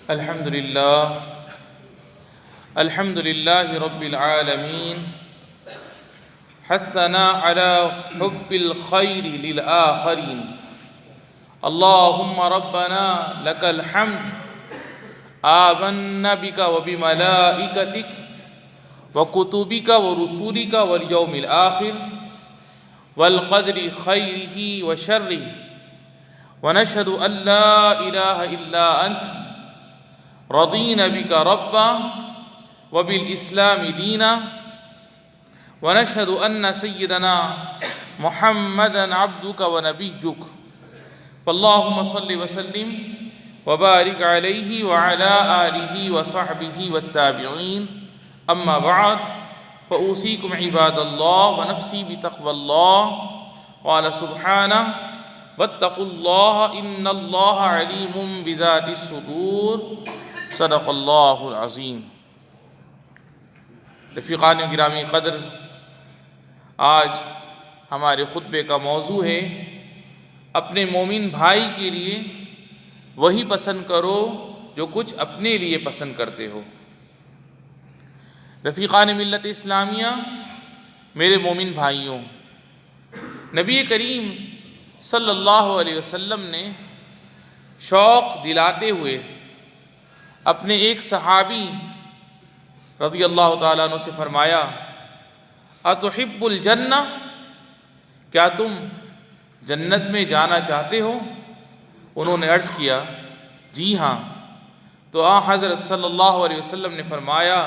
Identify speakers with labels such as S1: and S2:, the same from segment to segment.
S1: الحمد لله رب العالمين حثنا على حب الخير للآخرين اللهم ربنا لك الحمد آمنا بك وبملائكتك وكتبك ورسولك واليوم الآخر والقدر خيره وشره ونشهد أن لا إله إلا أنت رضينا بك ربا وبالإسلام دينا ونشهد أن سيدنا محمدا عبدك ونبيك فاللهم صل وسلم وبارك عليه وعلى آله وصحبه والتابعين أما بعد فأوصيكم عباد الله ونفسي بتقوى الله قال سبحانه واتقوا الله إن الله عليم بذات الصدور صدق اللہ العظیم۔ رفیقان گرامی قدر، آج ہمارے خطبے کا موضوع ہے اپنے مومن بھائی کے لیے وہی پسند کرو جو کچھ اپنے لیے پسند کرتے ہو۔ رفیقان ملت اسلامیہ، میرے مومن بھائیوں، نبی کریم صلی اللہ علیہ وسلم نے شوق دلاتے ہوئے اپنے ایک صحابی رضی اللہ تعالیٰ عنہ سے فرمایا، اتحب الجنہ، کیا تم جنت میں جانا چاہتے ہو؟ انہوں نے عرض کیا جی ہاں۔ تو حضرت صلی اللہ علیہ وسلم نے فرمایا،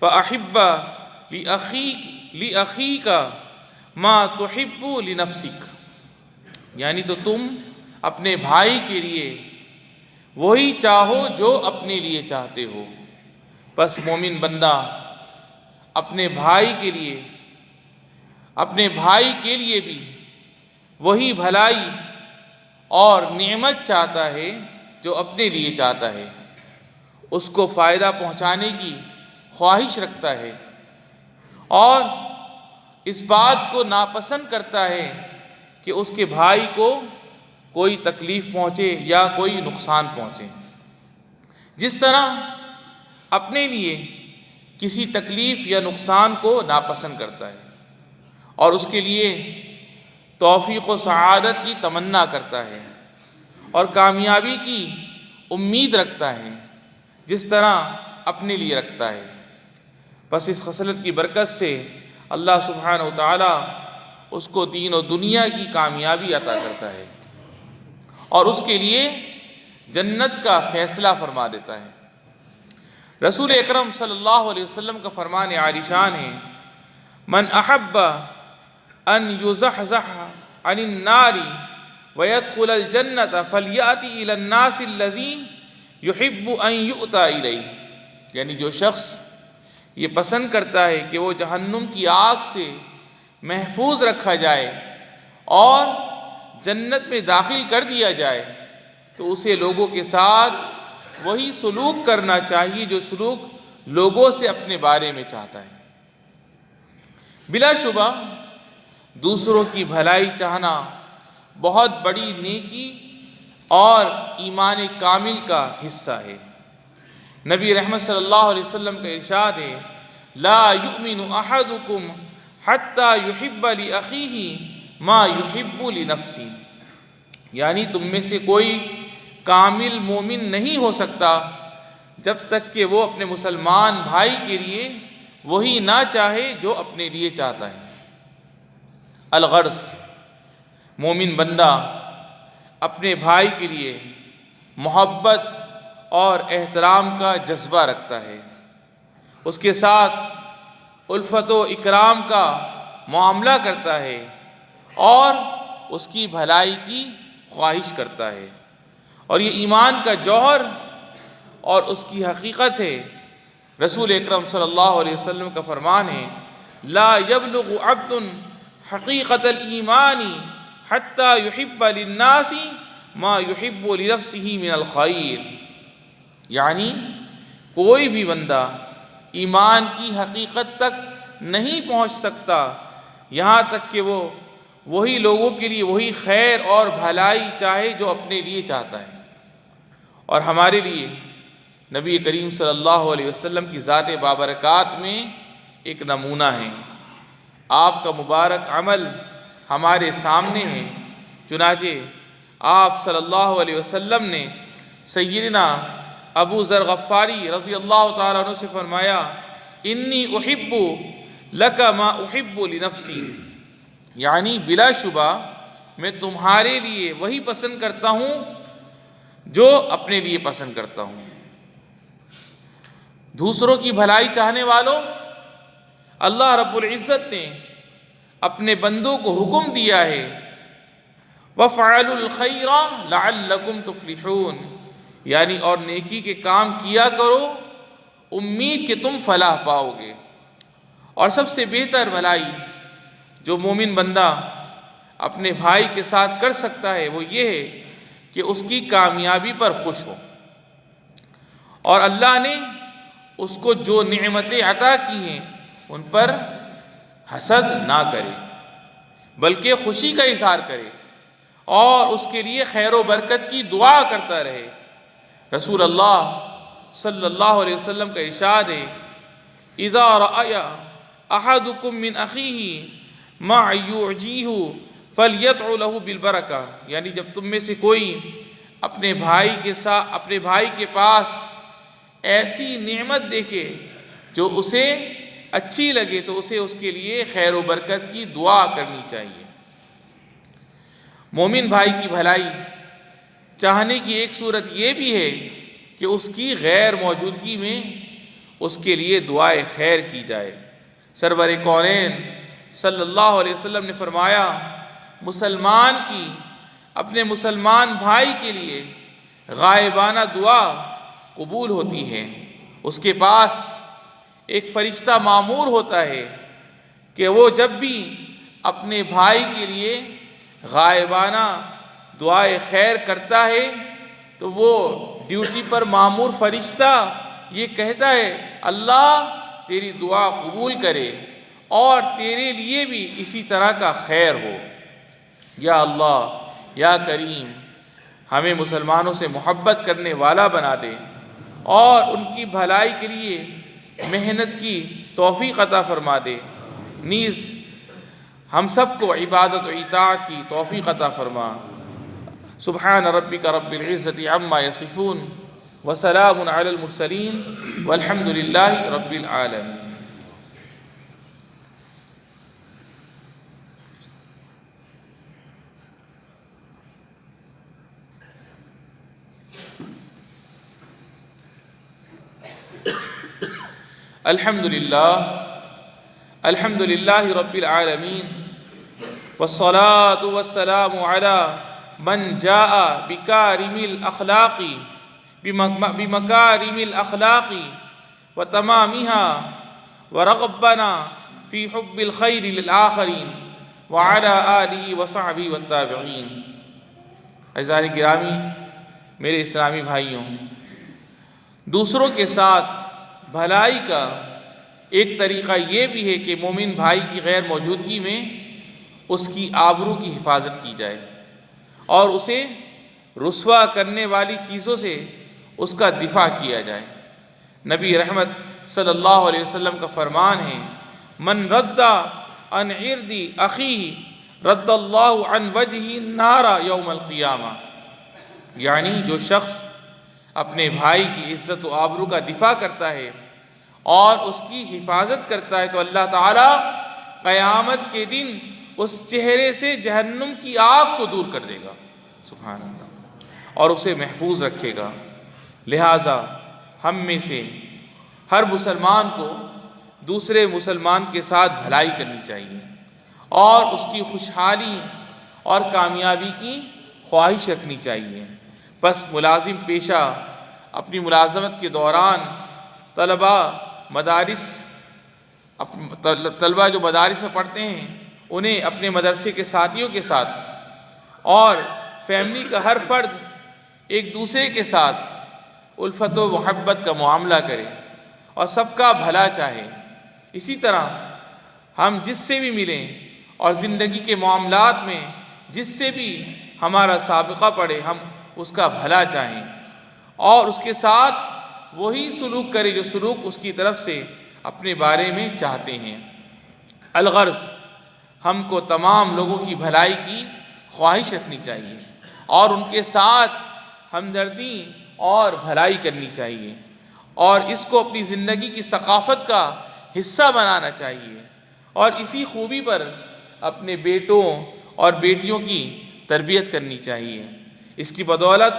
S1: فَأَحِبَّ لِأَخِيكَ مَا تُحِبُّ لِنَفْسِكَ، یعنی تو تم اپنے بھائی کے لیے وہی چاہو جو اپنے لیے چاہتے ہو۔ بس مومن بندہ اپنے بھائی کے لیے بھی وہی بھلائی اور نعمت چاہتا ہے جو اپنے لیے چاہتا ہے، اس کو فائدہ پہنچانے کی خواہش رکھتا ہے اور اس بات کو ناپسند کرتا ہے کہ اس کے بھائی کو کوئی تکلیف پہنچے یا کوئی نقصان پہنچے۔ جس طرح اپنے لیے کسی تکلیف یا نقصان کو ناپسند کرتا ہے اور اس کے لیے توفیق و سعادت کی تمنا کرتا ہے اور کامیابی کی امید رکھتا ہے، جس طرح اپنے لیے رکھتا ہے، بس اس خصلت کی برکت سے اللہ سبحانہ و تعالی اس کو دین و دنیا کی کامیابی عطا کرتا ہے اور اس کے لیے جنت کا فیصلہ فرما دیتا ہے۔ رسول اکرم صلی اللہ علیہ وسلم کا فرمان عالی شان ہے، من احب ان یزحزح عن النار ويدخل الجنة فلیأتی الی الناس الذی یحب ان یؤتی الیہ، یعنی جو شخص یہ پسند کرتا ہے کہ وہ جہنم کی آگ سے محفوظ رکھا جائے اور جنت میں داخل کر دیا جائے، تو اسے لوگوں کے ساتھ وہی سلوک کرنا چاہیے جو سلوک لوگوں سے اپنے بارے میں چاہتا ہے۔ بلا شبہ دوسروں کی بھلائی چاہنا بہت بڑی نیکی اور ایمان کامل کا حصہ ہے۔ نبی رحمت صلی اللہ علیہ وسلم کا ارشاد ہے، لا یؤمن احدکم حتی یحب لأخیہ ما یحب لنفسہ، یعنی تم میں سے کوئی کامل مومن نہیں ہو سکتا جب تک کہ وہ اپنے مسلمان بھائی کے لیے وہی نہ چاہے جو اپنے لیے چاہتا ہے۔ الغرض، مومن بندہ اپنے بھائی کے لیے محبت اور احترام کا جذبہ رکھتا ہے، اس کے ساتھ الفت و اکرام کا معاملہ کرتا ہے اور اس کی بھلائی کی خواہش کرتا ہے، اور یہ ایمان کا جوہر اور اس کی حقیقت ہے۔ رسول اکرم صلی اللہ علیہ وسلم کا فرمان ہے، لا یبلغ عبد حقیقت الایمان حتی یحب للناس ما یحب لنفسہ من الخیر، یعنی کوئی بھی بندہ ایمان کی حقیقت تک نہیں پہنچ سکتا یہاں تک کہ وہ وہی لوگوں کے لیے وہی خیر اور بھلائی چاہے جو اپنے لیے چاہتا ہے، اور ہمارے لیے نبی کریم صلی اللہ علیہ وسلم کی ذات بابرکات میں ایک نمونہ ہیں۔ آپ کا مبارک عمل ہمارے سامنے ہے، چنانچہ آپ صلی اللہ علیہ وسلم نے سیدنا ابو ذر غفاری رضی اللہ تعالیٰ عنہ سے فرمایا، انی احب لک ما احب لنفسی، یعنی بلا شبہ میں تمہارے لیے وہی پسند کرتا ہوں جو اپنے لیے پسند کرتا ہوں۔ دوسروں کی بھلائی چاہنے والوں، اللہ رب العزت نے اپنے بندوں کو حکم دیا ہے، وَفْعَلُوا الْخَيْرَ لَعَلَّكُمْ تُفْلِحُونَ، یعنی اور نیکی کے کام کیا کرو امید کہ تم فلاح پاؤ گے۔ اور سب سے بہتر بھلائی جو مومن بندہ اپنے بھائی کے ساتھ کر سکتا ہے وہ یہ ہے کہ اس کی کامیابی پر خوش ہو، اور اللہ نے اس کو جو نعمتیں عطا کی ہیں ان پر حسد نہ کرے بلکہ خوشی کا اظہار کرے اور اس کے لیے خیر و برکت کی دعا کرتا رہے۔ رسول اللہ صلی اللہ علیہ وسلم کا ارشاد ہے، اذا رأى احدكم من اخیہ ما یعجیہ فلیدع له بالبرکہ، یعنی جب تم میں سے کوئی اپنے بھائی کے پاس ایسی نعمت دیکھے جو اسے اچھی لگے تو اسے اس کے لیے خیر و برکت کی دعا کرنی چاہیے۔ مومن بھائی کی بھلائی چاہنے کی ایک صورت یہ بھی ہے کہ اس کی غیر موجودگی میں اس کے لیے دعائے خیر کی جائے۔ سرور کونین صلی اللہ علیہ وسلم نے فرمایا، مسلمان کی اپنے مسلمان بھائی کے لیے غائبانہ دعا قبول ہوتی ہے۔ اس کے پاس ایک فرشتہ مامور ہوتا ہے کہ وہ جب بھی اپنے بھائی کے لیے غائبانہ دعائے خیر کرتا ہے تو وہ ڈیوٹی پر مامور فرشتہ یہ کہتا ہے، اللہ تیری دعا قبول کرے اور تیرے لیے بھی اسی طرح کا خیر ہو۔ یا اللہ، یا کریم، ہمیں مسلمانوں سے محبت کرنے والا بنا دے اور ان کی بھلائی کے لیے محنت کی توفیق عطا فرما دے، نیز ہم سب کو عبادت و اطاعت کی توفیق عطا فرما۔ سبحان ربک رب العزت عما یصفون وسلام علی المرسلین والحمد للہ رب العالمین۔ الحمد للہ رب العالمین، والصلاة والسلام علی من جاء بمکارم الاخلاق وتمامها ورغبنا فی حب الخیر للآخرین وعلی آلہ وصحبہ والتابعین۔ عزیزان گرامی، میرے اسلامی بھائیوں، دوسروں کے ساتھ بھلائی کا ایک طریقہ یہ بھی ہے کہ مومن بھائی کی غیر موجودگی میں اس کی آبرو کی حفاظت کی جائے اور اسے رسوا کرنے والی چیزوں سے اس کا دفاع کیا جائے۔ نبی رحمت صلی اللہ علیہ وسلم کا فرمان ہے، من رد عن عرض اخیہ رد اللہ عن وجہہ النار یوم القیامہ، یعنی جو شخص اپنے بھائی کی عزت و آبرو کا دفاع کرتا ہے اور اس کی حفاظت کرتا ہے تو اللہ تعالیٰ قیامت کے دن اس چہرے سے جہنم کی آگ کو دور کر دے گا، سبحان اللہ، اور اسے محفوظ رکھے گا۔ لہٰذا ہم میں سے ہر مسلمان کو دوسرے مسلمان کے ساتھ بھلائی کرنی چاہیے اور اس کی خوشحالی اور کامیابی کی خواہش رکھنی چاہیے۔ بس ملازم پیشہ اپنی ملازمت کے دوران طلبہ جو مدارس میں پڑھتے ہیں انہیں اپنے مدرسے کے ساتھیوں کے ساتھ اور فیملی کا ہر فرد ایک دوسرے کے ساتھ الفت و محبت کا معاملہ کرے اور سب کا بھلا چاہے۔ اسی طرح ہم جس سے بھی ملیں اور زندگی کے معاملات میں جس سے بھی ہمارا سابقہ پڑے ہم اس کا بھلا چاہیں اور اس کے ساتھ وہی سلوک کرے جو سلوک اس کی طرف سے اپنے بارے میں چاہتے ہیں۔ الغرض، ہم کو تمام لوگوں کی بھلائی کی خواہش رکھنی چاہیے اور ان کے ساتھ ہمدردی اور بھلائی کرنی چاہیے، اور اس کو اپنی زندگی کی ثقافت کا حصہ بنانا چاہیے، اور اسی خوبی پر اپنے بیٹوں اور بیٹیوں کی تربیت کرنی چاہیے۔ اس کی بدولت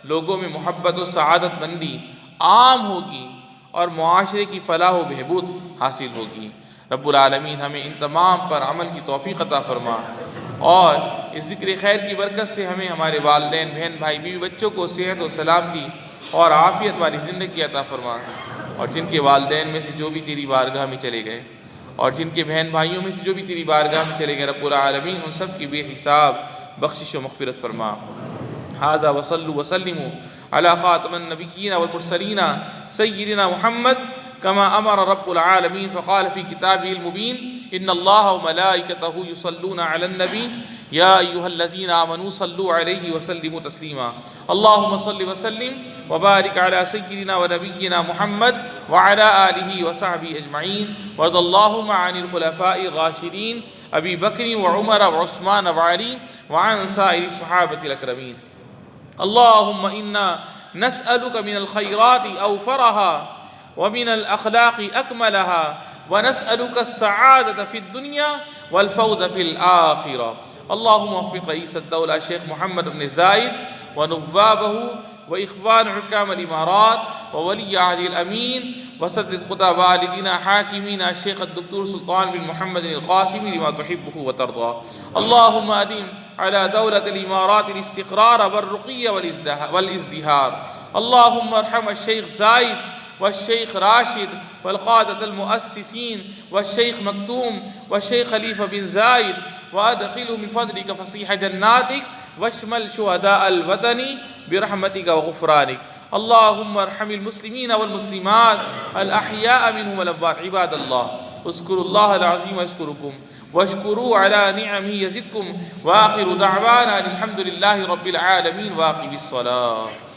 S1: لوگوں میں محبت و سعادت مندی عام ہوگی اور معاشرے کی فلاح و بہبود حاصل ہوگی۔ رب العالمین ہمیں ان تمام پر عمل کی توفیق عطا فرما، اور اس ذکر خیر کی برکت سے ہمیں ہمارے والدین، بہن بھائی، بیوی بچوں کو صحت و سلامتی اور عافیت والی زندگی عطا فرما، اور جن کے والدین میں سے جو بھی تیری بارگاہ میں چلے گئے اور جن کے بہن بھائیوں میں سے جو بھی تیری بارگاہ میں چلے گئے، رب العالمین ان سب کی بے حساب بخشش و مغفرت فرما۔ ھذا وصلوا وسلموا علی خاتم النبیین والمرسلین سیدنا محمد كما امر رب العالمین فقال في كتابه المبین ان اللہ وملائکته يصلون على النبی یا ایھا الذین آمنوا صلوا علیہ وسلموا تسلیما۔ اللهم صل وسلم وبارک علی سیدنا ونبینا محمد وعلى آلہ وصحبہ اجمعین، وارض اللهم عن الخلفاء الراشدین ابی بکر وعمر وعثمان وعلی وعن سائر الصحابة الاکرمین۔ اللهم انا نسألك من الخيرات أوفرها ومن الأخلاق أكملها ونسألك السعادة في الدنيا والفوز في الآخرة۔ اللهم وفق رئيس الدولة الشيخ محمد بن زايد ونوابه وإخوان حكام الإمارات وولي عهده الأمين، وسدد خطى والدينا حاكمين الشيخ الدكتور سلطان بن محمد القاسمي لما تحبه وترضى۔ اللهم أدم على دولة الإمارات الاستقرار والرقي والازدهار۔ اللهم ارحم الشيخ زايد والشيخ راشد والقادة المؤسسين والشيخ مكتوم والشيخ خليفة بن زايد، وأدخلهم بفضلك فصيح جناتك، واشمل شهداء الوطن برحمتك وغفرانك۔ اللهم ارحم المسلمين والمسلمات الأحياء منهم والأموات۔ عباد الله، اذكروا الله العظيم يذكركم واشكروا على نعمه يزدكم، وآخر دعوانا الحمد لله رب العالمين، واقم الصلاة۔